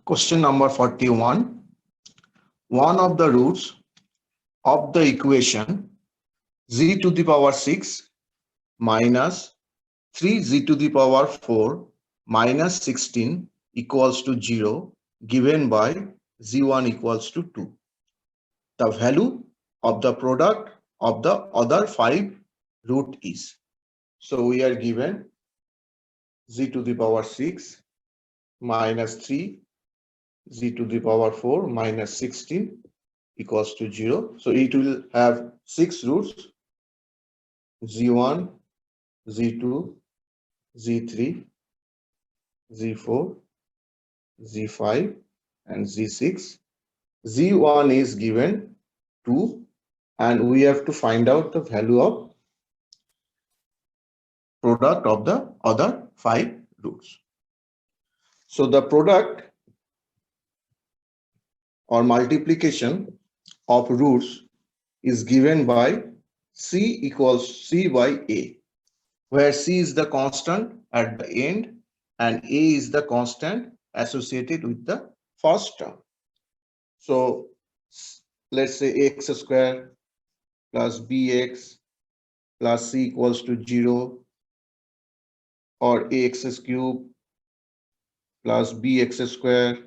Question number 41. One of the roots of the equation z to the power 6 minus 3z to the power 4 minus 16 equals to 0 given by z1 equals to 2. The value of the product of the other 5 root is. So we are given z to the power 6 minus 3 z to the power 4 minus 16 equals to 0. So it will have 6 roots: z1, z2, z3, z4, z5 and z6. z1 is given 2 and we have to find out the value of product of the other 5 roots. So the product or multiplication of roots is given by c equals c by a, where c is the constant at the end and a is the constant associated with the first term. So let's say x square plus bx plus c equals to 0, or ax cube plus bx square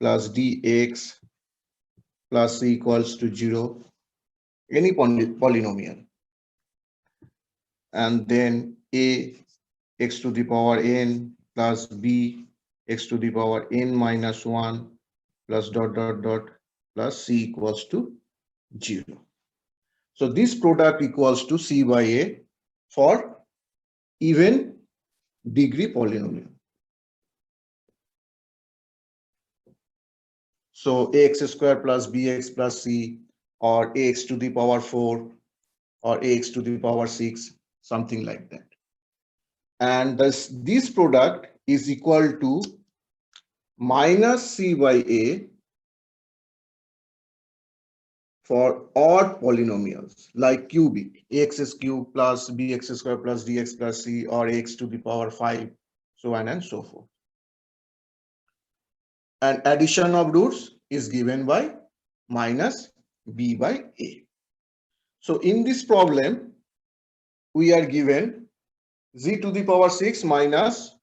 plus dx plus c equals to 0, any polynomial, and then a x to the power n plus b x to the power n minus 1 plus dot dot dot plus c equals to 0. So this product equals to c by a for even degree polynomial. So ax square plus bx plus c, or ax to the power 4 or ax to the power 6, something like that. And this product is equal to minus c by a for odd polynomials like cubic, ax cube plus bx square plus dx plus c, or x to the power 5, so on and so forth. And addition of roots is given by minus b by a. So in this problem, we are given z to the power 6 minus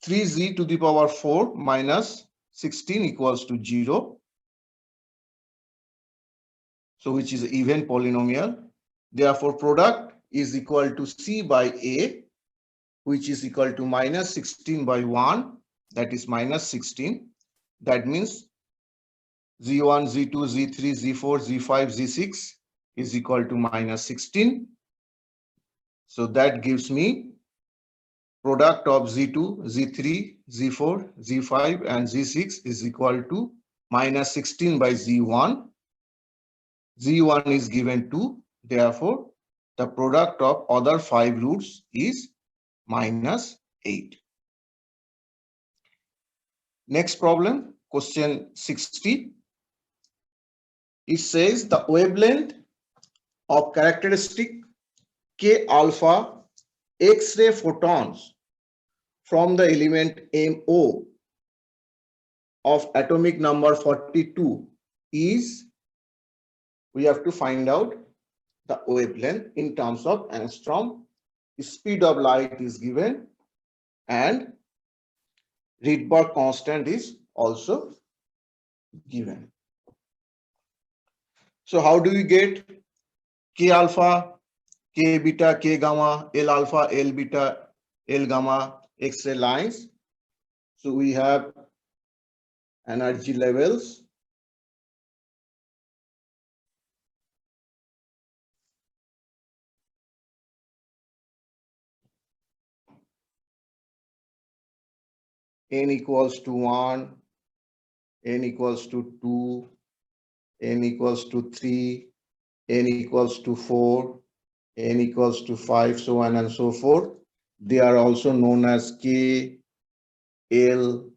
3z to the power 4 minus 16 equals to 0. So which is even polynomial. Therefore, product is equal to c by a, which is equal to minus 16 by 1, that is minus 16. That means z1, z2, z3, z4, z5, z6 is equal to minus 16. So that gives me product of z2, z3, z4, z5 and z6 is equal to minus 16 by z1. z1 is given 2. Therefore, the product of other 5 roots is minus 8. Next problem, question 60. It says the wavelength of characteristic K alpha X-ray photons from the element MO of atomic number 42 is, we have to find out the wavelength in terms of angstrom. Speed of light is given and Rydberg constant is also given. So how do we get K alpha, K beta, K gamma, L alpha, L beta, L gamma X-ray lines? So we have energy levels. N equals to 1, N equals to 2, N equals to 3, N equals to 4, N equals to 5, so on and so forth. They are also known as K, L,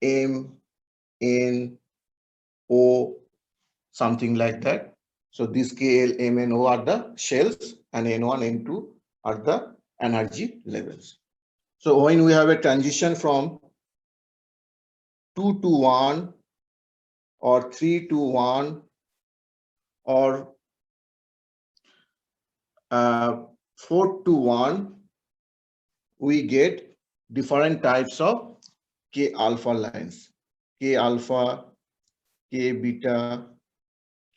M, N, O, something like that. So these K, L, M, and O are the shells, and N1, N2 are the energy levels. So when we have a transition from 2 to 1 or 3 to 1 or 4 to 1, we get different types of K alpha lines. K alpha, K beta,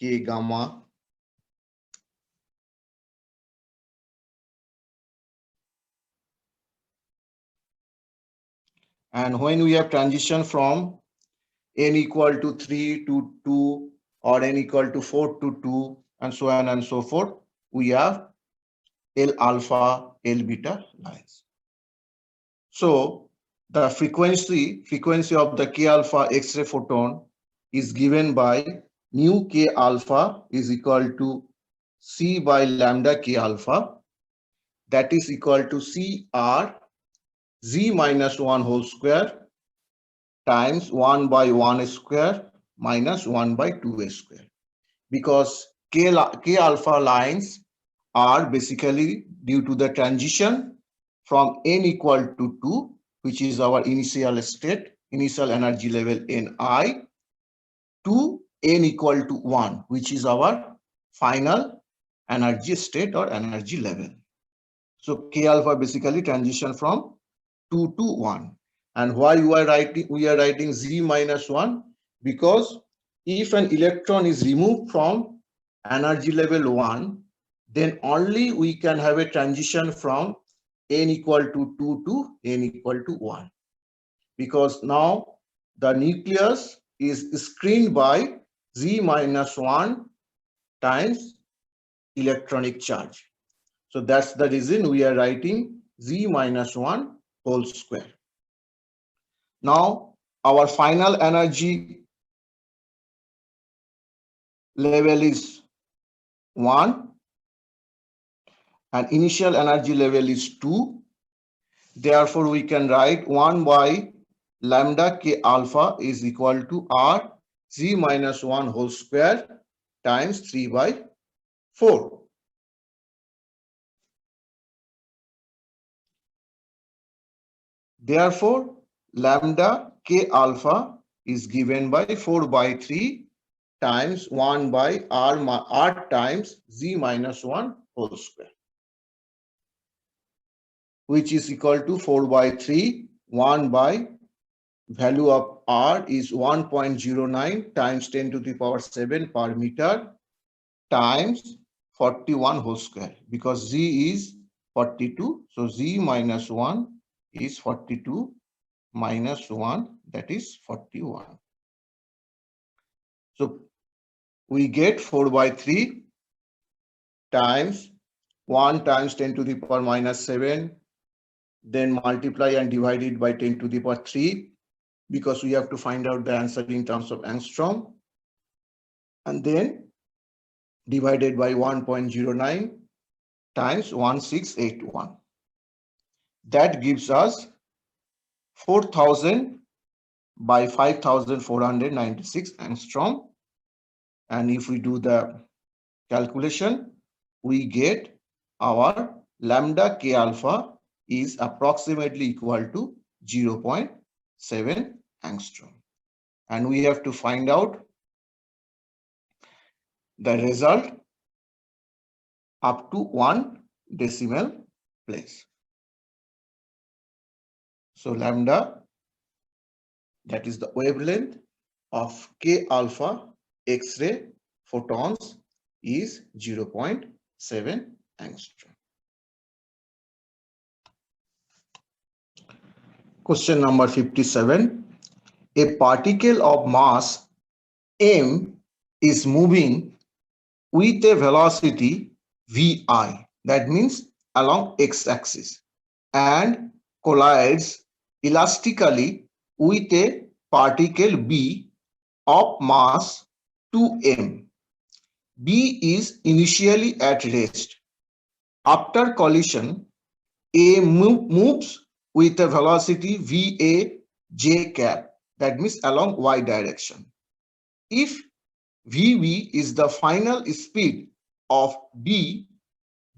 K gamma. And when we have transition from n equal to 3 to 2 or n equal to 4 to 2 and so on and so forth, we have L alpha, L beta lines. So the frequency of the K alpha X-ray photon is given by nu K alpha is equal to C by lambda K alpha, that is equal to CR Z minus 1 whole square times 1 by 1 square minus 1 by 2 square. Because K alpha lines are basically due to the transition from n equal to 2, which is our initial state, initial energy level Ni, to n equal to 1, which is our final energy state or energy level. So K alpha basically transition from 2 to 1. And why we are writing Z minus 1? Because if an electron is removed from energy level 1, then only we can have a transition from n equal to 2 to n equal to 1. Because now the nucleus is screened by Z minus 1 times electronic charge. So that's the reason we are writing Z minus 1 whole square. Now our final energy level is 1 and initial energy level is 2. Therefore, we can write 1 by lambda K alpha is equal to R Z minus 1 whole square times 3 by 4. Therefore, lambda K alpha is given by 4 by 3 times 1 by R times Z minus 1 whole square, which is equal to 4 by 3, 1 by value of R is 1.09 times 10 to the power 7 per meter times 41 whole square, because Z is 42. So Z minus 1 is 42 minus 1, that is 41. So we get 4 by 3 times 1 times 10 to the power minus 7, then multiply and divide it by 10 to the power 3, because we have to find out the answer in terms of angstrom, and then divided by 1.09 times 1681. That gives us 4000 by 5496 angstrom. And if we do the calculation, we get our lambda K alpha is approximately equal to 0.7 angstrom. And we have to find out the result up to 1 decimal place. So lambda, that is the wavelength of K alpha X-ray photons, is 0.7 angstrom. Question number 57. A particle of mass m is moving with a velocity vi, that means along x-axis, and collides elastically with a particle b of mass 2m. B is initially at rest. After collision, A moves with a velocity va j cap, that means along y direction. If Vv is the final speed of B,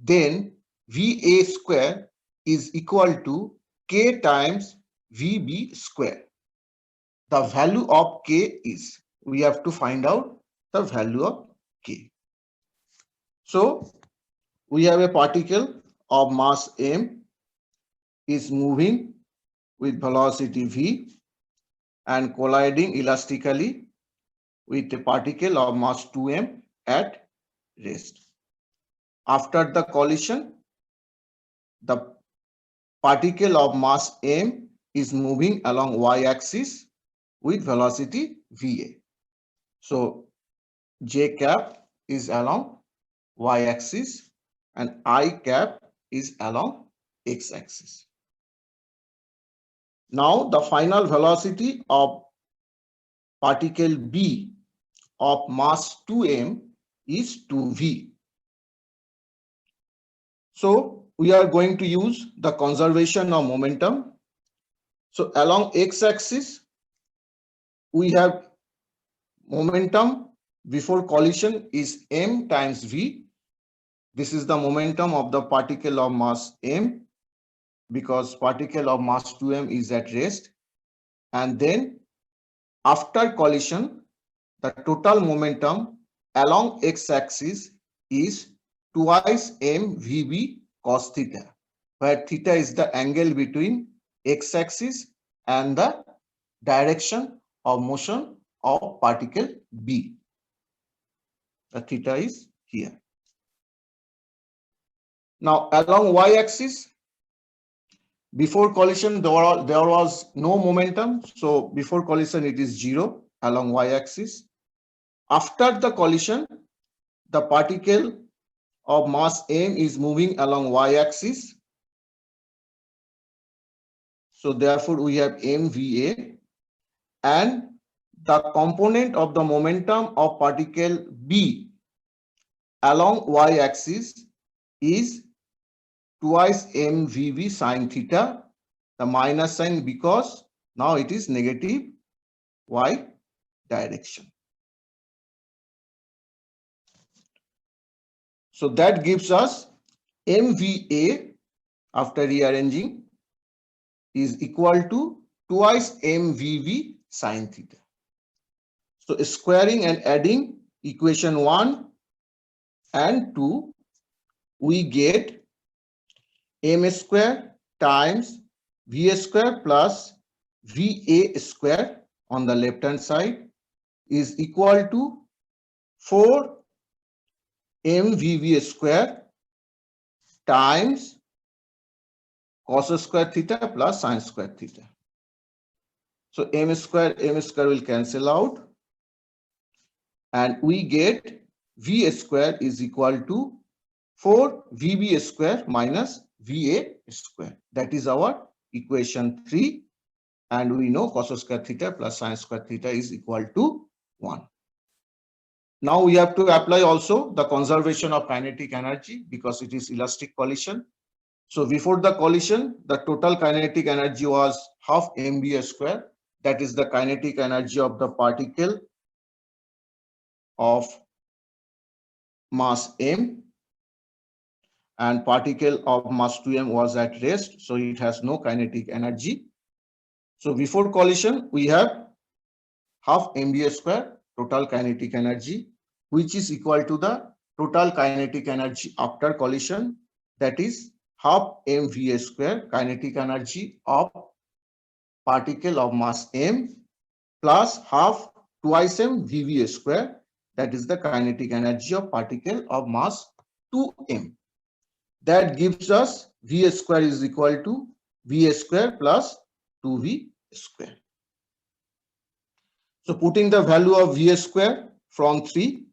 then Va square is equal to K times Vb square. the value of K is. We have to find out the value of K. So we have a particle of mass m is moving with velocity v and colliding elastically with a particle of mass 2m at rest. After the collision, the particle of mass m is moving along y-axis with velocity va. So j cap is along y-axis and I cap is along x-axis. Now the final velocity of particle B of mass 2m is 2v. So we are going to use the conservation of momentum. So along x-axis, we have momentum before collision is m times v. This is the momentum of the particle of mass m because particle of mass 2m is at rest. And then after collision, the total momentum along x-axis is twice mvb cos theta, where theta is the angle between x-axis and the direction of motion of particle B. The theta is here. Now along y-axis, before collision there was no momentum, so before collision it is 0 along y-axis. After the collision, the particle of mass m is moving along y-axis. So therefore we have mva, and the component of the momentum of particle B along y-axis is twice mvv sine theta, the minus sign because now it is negative y direction. So that gives us mva after rearranging is equal to twice mvv sine theta. So squaring and adding equation 1 and 2, we get m square times v square plus va square on the left hand side is equal to 4 mvv square times cos square theta plus sin square theta. So m square will cancel out and we get v square is equal to 4 vb square minus va square. That is our equation 3, and we know cos square theta plus sin square theta is equal to 1. Now we have to apply also the conservation of kinetic energy because it is elastic collision. So before the collision, the total kinetic energy was half mv square. That is the kinetic energy of the particle of mass m, and particle of mass 2m was at rest, so it has no kinetic energy. So before collision, we have half mv square total kinetic energy, which is equal to the total kinetic energy after collision, that is half mv square kinetic energy of particle of mass m plus half twice mvv square, that is the kinetic energy of particle of mass 2m. That gives us v square is equal to v square plus 2v square. So putting the value of v square from 3,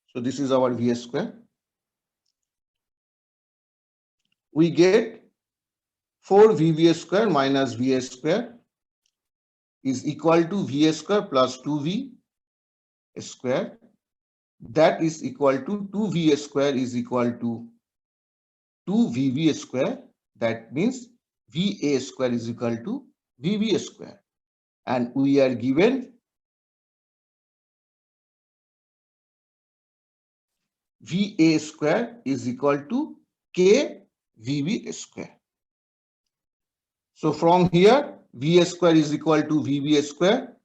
so this is our v square, we get 4vv square minus v square is equal to v square plus 2v square. That is equal to 2v square is equal to 2vv square. That means va square is equal to vv square. And we are given va square is equal to k vv square. So from here V square is equal to VB square,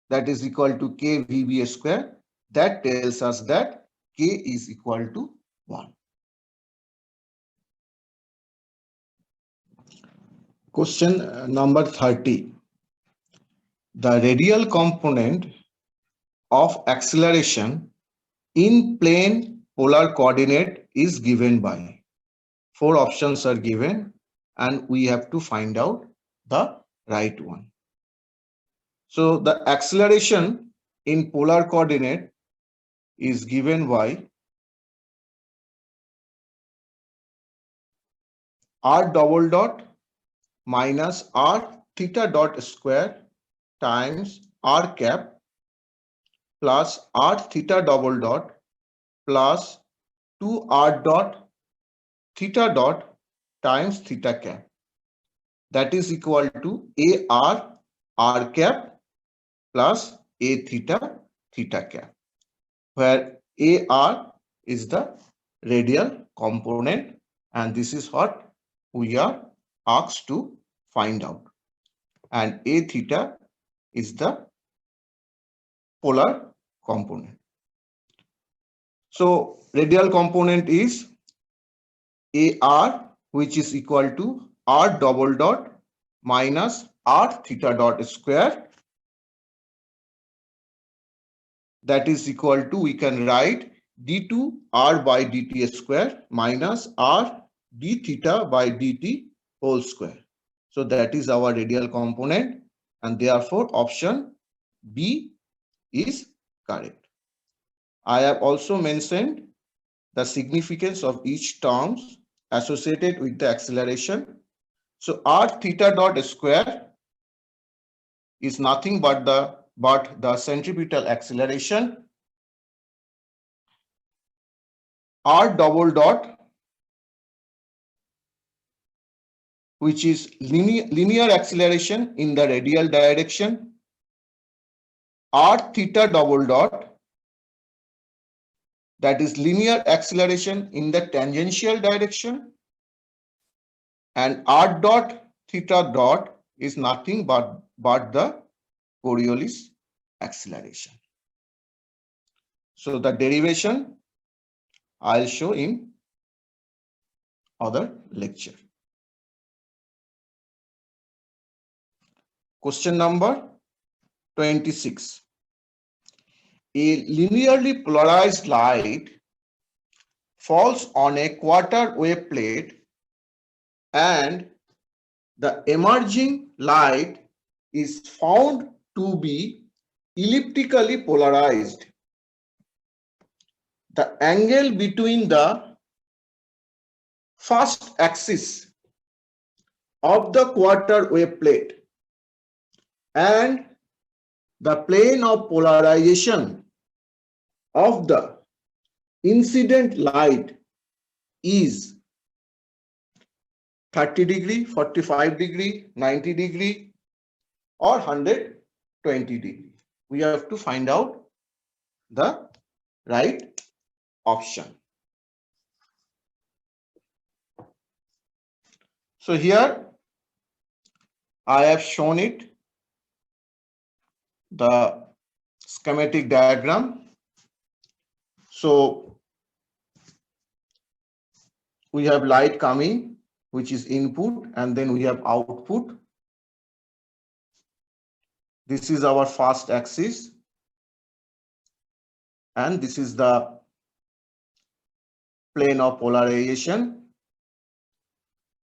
that is equal to K VB square. That tells us that K is equal to 1. Question number 30. The radial component of acceleration in plane polar coordinate is given by. 4 options are given and we have to find out the right one. So the acceleration in polar coordinate is given by r double dot minus r theta dot square times r cap plus r theta double dot plus 2r dot theta dot times theta cap. That is equal to AR r cap plus A theta theta cap, where AR is the radial component and this is what we are asked to find out, and A theta is the polar component. So radial component is AR, which is equal to r double dot minus r theta dot square, that is equal to, we can write d2 r by dt square minus r d theta by dt whole square. So that is our radial component and therefore option B is correct. I have also mentioned the significance of each terms associated with the acceleration. So r theta dot square is nothing but the centripetal acceleration. R double dot, which is linear acceleration in the radial direction. R theta double dot, that is linear acceleration in the tangential direction. And r dot theta dot is nothing but the Coriolis acceleration. So the derivation I'll show in other lecture. Question number 26. A linearly polarized light falls on a quarter wave plate and the emerging light is found to be elliptically polarized. The angle between the first axis of the quarter wave plate and the plane of polarization of the incident light is 30 degree, 45 degree, 90 degree, or 120 degree. We have to find out the right option. So here I have shown it, the schematic diagram. So we have light coming, which is input, and then we have output. This is our first axis, and this is the plane of polarization,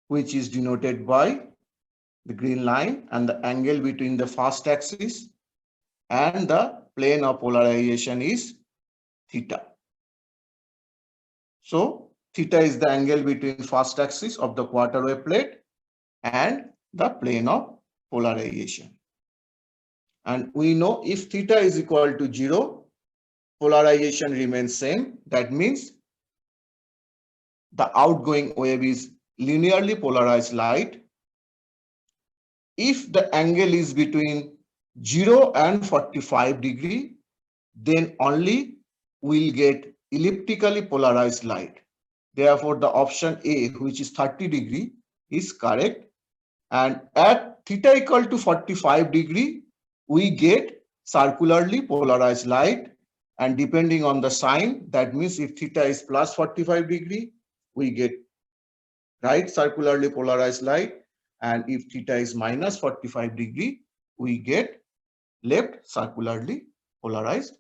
which is denoted by the green line, and the angle between the first axis and the plane of polarization is theta. So theta is the angle between first axis of the quarter wave plate and the plane of polarization. And we know if theta is equal to 0, polarization remains same. That means the outgoing wave is linearly polarized light. If the angle is between 0 and 45 degree, then only we'll get elliptically polarized light. Therefore, the option A, which is 30 degree, is correct. And at theta equal to 45 degree, we get circularly polarized light. And depending on the sign, that means if theta is plus 45 degree, we get right circularly polarized light. And if theta is minus 45 degree, we get left circularly polarized